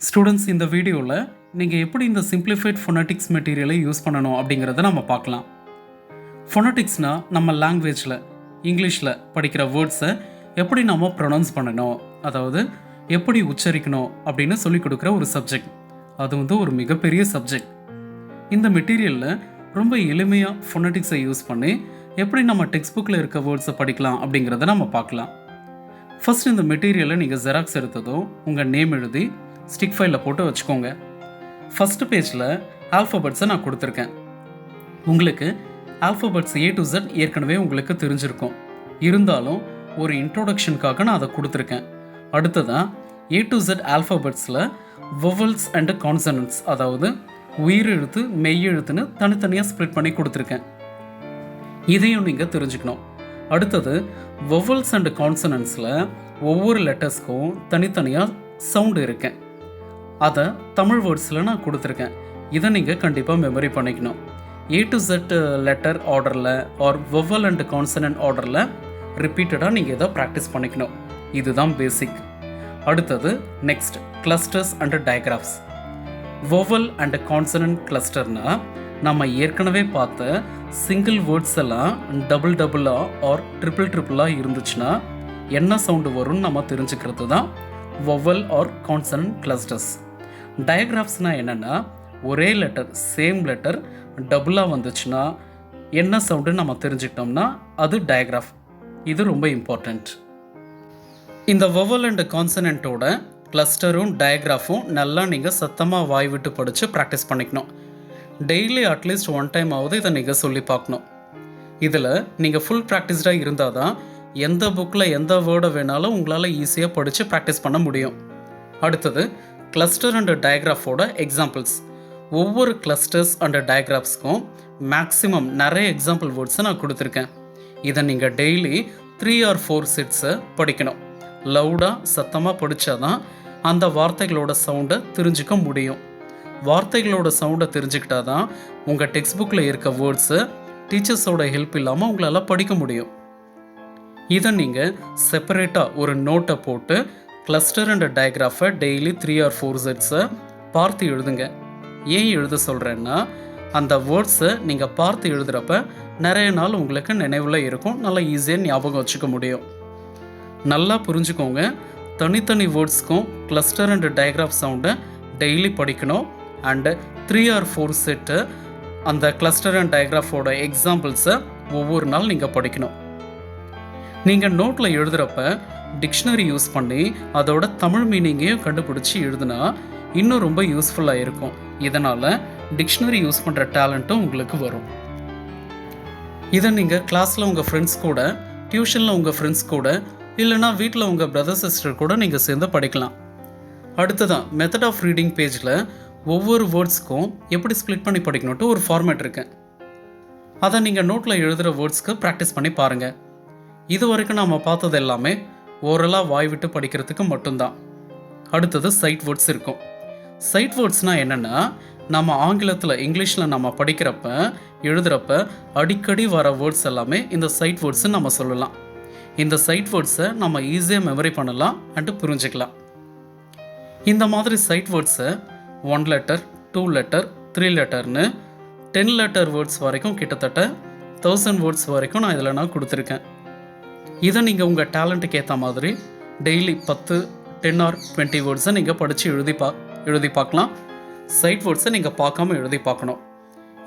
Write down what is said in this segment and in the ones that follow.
Students, இந்த வீடியோவில் நீங்கள் எப்படி இந்த சிம்பிளிஃபைட் ஃபொனட்டிக்ஸ் மெட்டீரியலை யூஸ் பண்ணணும் அப்படிங்கிறத நம்ம பார்க்கலாம். ஃபொனட்டிக்ஸ்னால் நம்ம லாங்குவேஜில் இங்கிலீஷில் படிக்கிற வேர்ட்ஸை எப்படி நம்ம ப்ரொனவுன்ஸ் பண்ணணும், அதாவது எப்படி உச்சரிக்கணும் அப்படின்னு சொல்லிக் கொடுக்குற ஒரு சப்ஜெக்ட். அது ஒரு மிகப்பெரிய சப்ஜெக்ட். இந்த மெட்டீரியலில் ரொம்ப எளிமையாக ஃபொனட்டிக்ஸை யூஸ் பண்ணி எப்படி நம்ம டெக்ஸ்ட் புக்கில் இருக்க வேர்ட்ஸை படிக்கலாம் அப்படிங்கிறத நம்ம பார்க்கலாம். ஃபஸ்ட் இந்த மெட்டீரியலை நீங்கள் ஜெராக்ஸ் எடுத்ததும் உங்கள் நேம் எழுதி ஸ்டிக் ஃபைலில் போட்டு வச்சுக்கோங்க. ஃபஸ்ட்டு பேஜில் ஆல்ஃபபெட்ஸை நான் கொடுத்துருக்கேன். உங்களுக்கு ஆல்ஃபபெட்ஸ் A to Z ஏற்கனவே உங்களுக்கு தெரிஞ்சிருக்கும். இருந்தாலும் ஒரு இன்ட்ரோடக்ஷனுக்காக நான் அதை கொடுத்துருக்கேன். அடுத்ததான் A to Z ஆல்ஃபபெட்ஸில் வொவல்ஸ் அண்ட் கான்சனன்ட்ஸ், அதாவது உயிரெழுத்து மெய்யெழுத்துன்னு தனித்தனியாக ஸ்ப்ளிட் பண்ணி கொடுத்துருக்கேன். இதையும் நீங்கள் தெரிஞ்சுக்கணும். அடுத்தது வொவல்ஸ் அண்ட் கான்சனன்ட்ஸில் ஒவ்வொரு லெட்டர்ஸ்க்கும் தனித்தனியாக சவுண்டு இருக்கேன். அதை தமிழ் வேர்ட்ஸில் நான் கொடுத்துருக்கேன். இதை நீங்கள் கண்டிப்பாக மெமரி பண்ணிக்கணும். A to Z லெட்டர் ஆர்டரில் ஆர் வொவல் அண்ட் கான்சனன்ட் ஆர்டரில் ரிப்பீட்டடாக நீங்கள் இதை ப்ராக்டிஸ் பண்ணிக்கணும். இதுதான் பேசிக். அடுத்தது next clusters and digraphs. Vowel and consonant கிளஸ்டர்னால் நம்ம ஏற்கனவே பார்த்த சிங்கிள் வேர்ட்ஸ் எல்லாம் டபுளாக ஆர் ட்ரிபிளாக இருந்துச்சுன்னா என்ன சவுண்டு வரும்னு நம்ம தெரிஞ்சுக்கிறது தான் வொவல் ஆர் கான்சனன்ட் கிளஸ்டர்ஸ். டயக்ராஃப்ஸ்னால் என்னென்னா ஒரே லெட்டர் சேம் லெட்டர் டபுளாக வந்துச்சுன்னா என்ன சவுண்டுன்னு நம்ம தெரிஞ்சுக்கிட்டோம்னா அது டயக்ராஃப். இது ரொம்ப இம்பார்ட்டண்ட். இந்த வொவல் அண்ட் கான்சனன்ட்டோட கிளஸ்டரும் டயக்ராஃபும் நல்லா நீங்கள் சத்தமாக வாய் விட்டு படித்து ப்ராக்டிஸ் பண்ணிக்கணும். டெய்லி அட்லீஸ்ட் 1 டைம் ஆகுது இதை நீங்கள் சொல்லி பார்க்கணும். இதில் நீங்கள் ஃபுல் ப்ராக்டிஸ்டாக இருந்தால் தான் எந்த புக்கில் எந்த வேர்டை வேணாலும் உங்களால் ஈஸியாக படித்து ப்ராக்டிஸ் பண்ண முடியும். அடுத்தது கிளஸ்டர் அண்ட் டயக்ராஃபோட எக்ஸாம்பிள்ஸ். ஒவ்வொரு கிளஸ்டர்ஸ் அண்ட் டயக்ராஃப்ஸ்க்கும் மேக்ஸிமம் நிறைய எக்ஸாம்பிள் வேர்ட்ஸை நான் கொடுத்துருக்கேன். இதை நீங்கள் டெய்லி 3 or 4 செட்ஸை படிக்கணும். லவுடாக சத்தமாக படித்தா தான் அந்த வார்த்தைகளோட சவுண்டை தெரிஞ்சுக்க முடியும். வார்த்தைகளோட சவுண்டை தெரிஞ்சுக்கிட்டா தான் உங்கள் டெக்ஸ்ட் புக்கில் இருக்க வேர்ட்ஸை டீச்சர்ஸோட ஹெல்ப் இல்லாமல் உங்களால் படிக்க முடியும். இதை நீங்கள் செப்பரேட்டாக ஒரு நோட்டை போட்டு கிளஸ்டர் அண்ட் டயக்ராஃபை டெய்லி 3 or 4 செட்ஸை பார்த்து எழுதுங்க. ஏன் எழுத சொல்கிறேன்னா அந்த வேர்ட்ஸை நீங்கள் பார்த்து எழுதுகிறப்ப நிறைய நாள் உங்களுக்கு நினைவில் இருக்கும், நல்லா ஈஸியாக ஞாபகம் வச்சுக்க முடியும். நல்லா புரிஞ்சுக்கோங்க. தனித்தனி வேர்ட்ஸ்க்கும் கிளஸ்டர் அண்ட் டயக்ராஃப் சவுண்டை டெய்லி படிக்கணும். அண்டு 3 or 4 செட்டு அந்த கிளஸ்டர் அண்ட் டயக்ராஃபோட எக்ஸாம்பிள்ஸை ஒவ்வொரு நாள் நீங்கள் படிக்கணும். நீங்கள் நோட்டில் எழுதுகிறப்ப டிக்ஷனரி யூஸ் பண்ணி அதோட தமிழ் மீனிங்கையும் கண்டுபிடிச்சி எழுதுனா இன்னும் ரொம்ப யூஸ்ஃபுல்லாக இருக்கும். இதனால் டிக்ஷனரி யூஸ் பண்ணுற டேலண்ட்டும் உங்களுக்கு வரும். இதை நீங்கள் கிளாஸில் உங்கள் ஃப்ரெண்ட்ஸ் கூட, டியூஷனில் உங்கள் ஃப்ரெண்ட்ஸ் கூட, இல்லைனா வீட்டில் உங்கள் பிரதர் சிஸ்டர் கூட நீங்கள் சேர்ந்து படிக்கலாம். அடுத்ததான் மெத்தட் ஆஃப் ரீடிங் பேஜில் ஒவ்வொரு வேர்ட்ஸ்க்கும் எப்படி ஸ்ப்ளிட் பண்ணி படிக்கணுன்ட்டு ஒரு ஃபார்மேட் இருக்குது. அதை நீங்கள் நோட்டில் எழுதுகிற வேர்ட்ஸ்க்கு ப்ராக்டிஸ் பண்ணி பாருங்கள். இது வரைக்கும் நாம் பார்த்தது எல்லாமே ஓரலாக வாய் விட்டு படிக்கிறதுக்கு மட்டும்தான். அடுத்தது சைட் வேர்ட்ஸ் இருக்கும். சைட் வேர்ட்ஸ்னால் என்னென்னா நம்ம ஆங்கிலத்தில் இங்கிலீஷில் நம்ம படிக்கிறப்ப எழுதுகிறப்ப அடிக்கடி வர வேர்ட்ஸ் எல்லாமே இந்த சைட் வேர்ட்ஸ்ன்னு நம்ம சொல்லலாம். இந்த சைட் வேர்ட்ஸை நம்ம ஈஸியாக மெமரி பண்ணலாம் அண்டு புரிஞ்சுக்கலாம். இந்த மாதிரி சைட் வேர்ட்ஸை 1 letter 2 letter 3 letterன்னு 10 letter வேர்ட்ஸ் வரைக்கும் கிட்டத்தட்ட 1000 வேர்ட்ஸ் வரைக்கும் நான் இதில் கொடுத்துருக்கேன். இதை நீங்கள் உங்கள் டேலண்ட்டுக்கு ஏற்ற மாதிரி டெய்லி 10, 10 or 20 வேர்ட்ஸை நீங்கள் படித்து எழுதி பார்க்கலாம். சைட் வேர்ட்ஸை நீங்கள் பார்க்காம எழுதி பார்க்கணும்.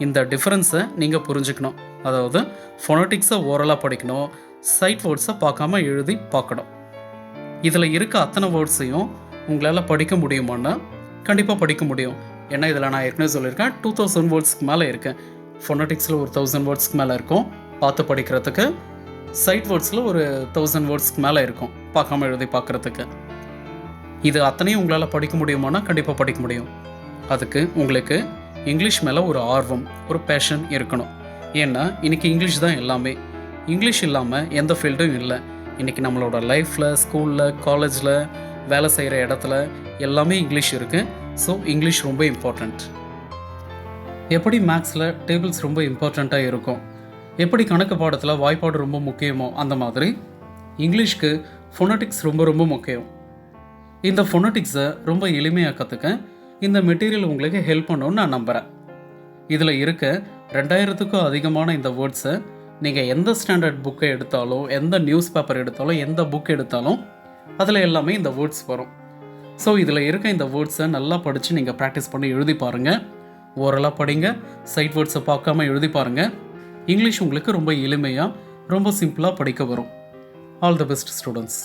இந்த டிஃப்ரென்ஸை நீங்கள் புரிஞ்சுக்கணும். அதாவது ஃபொனட்டிக்ஸை ஓரலாக படிக்கணும், சைட் வேர்ட்ஸை பார்க்காம எழுதி பார்க்கணும். இதில் இருக்க அத்தனை வேர்ட்ஸையும் உங்களால் படிக்க முடியுமான்னா கண்டிப்பாக படிக்க முடியும். ஏன்னா இதில் நான் ஏற்கனவே சொல்லியிருக்கேன் 2000 வேர்ட்ஸ்க்கு மேலே இருக்கேன். ஃபொனட்டிக்ஸில் ஒரு 1000 வேர்ட்ஸ்க்கு மேலே இருக்கும் பார்த்து படிக்கிறதுக்கு. சைட் வேர்ட்ஸில் ஒரு 1000 வேர்ட்ஸ்க்கு மேலே இருக்கும் பார்க்காம எழுதி பார்க்குறதுக்கு. இது அத்தனையும் உங்களால் படிக்க முடியுமானா கண்டிப்பாக படிக்க முடியும். அதுக்கு உங்களுக்கு இங்கிலீஷ் மேலே ஒரு ஆர்வம், ஒரு பேஷன் இருக்கணும். ஏன்னா இன்றைக்கி இங்கிலீஷ் தான் எல்லாமே. இங்கிலீஷ் இல்லாமல் எந்த ஃபீல்டும் இல்லை. இன்றைக்கி நம்மளோட லைஃப்பில், ஸ்கூலில், காலேஜில், வேலை செய்கிற இடத்துல எல்லாமே இங்கிலீஷ் இருக்குது. ஸோ இங்கிலீஷ் ரொம்ப இம்பார்ட்டண்ட். எப்படி மேக்ஸில் டேபிள்ஸ் ரொம்ப இம்பார்ட்டண்ட்டாக இருக்கும், எப்படி கணக்கு பாடத்தில் வாய்ப்பாடு ரொம்ப முக்கியமோ அந்த மாதிரி இங்கிலீஷ்க்கு ஃபொனட்டிக்ஸ் ரொம்ப ரொம்ப முக்கியம். இந்த ஃபொனட்டிக்ஸை ரொம்ப எளிமையாக கற்றுக்க இந்த மெட்டீரியல் உங்களுக்கு ஹெல்ப் பண்ணணும்னு நான் நம்புகிறேன். இதில் இருக்க 2000க்கும் அதிகமான இந்த வேர்ட்ஸை நீங்கள் எந்த ஸ்டாண்டர்ட் புக்கை எடுத்தாலும், எந்த நியூஸ் பேப்பர் எடுத்தாலும், எந்த புக் எடுத்தாலும் அதில் எல்லாமே இந்த வேர்ட்ஸ் வரும். ஸோ இதில் இருக்க இந்த வேர்ட்ஸை நல்லா படித்து நீங்கள் ப்ராக்டிஸ் பண்ணி எழுதி பாருங்கள். ஓரலாக படிங்க, சைட் வேர்ட்ஸை பார்க்காம எழுதி பாருங்கள். இங்கிலீஷ் உங்களுக்கு ரொம்ப எளிமையாக, ரொம்ப சிம்பிளாக படிக்க வரும். All the best students.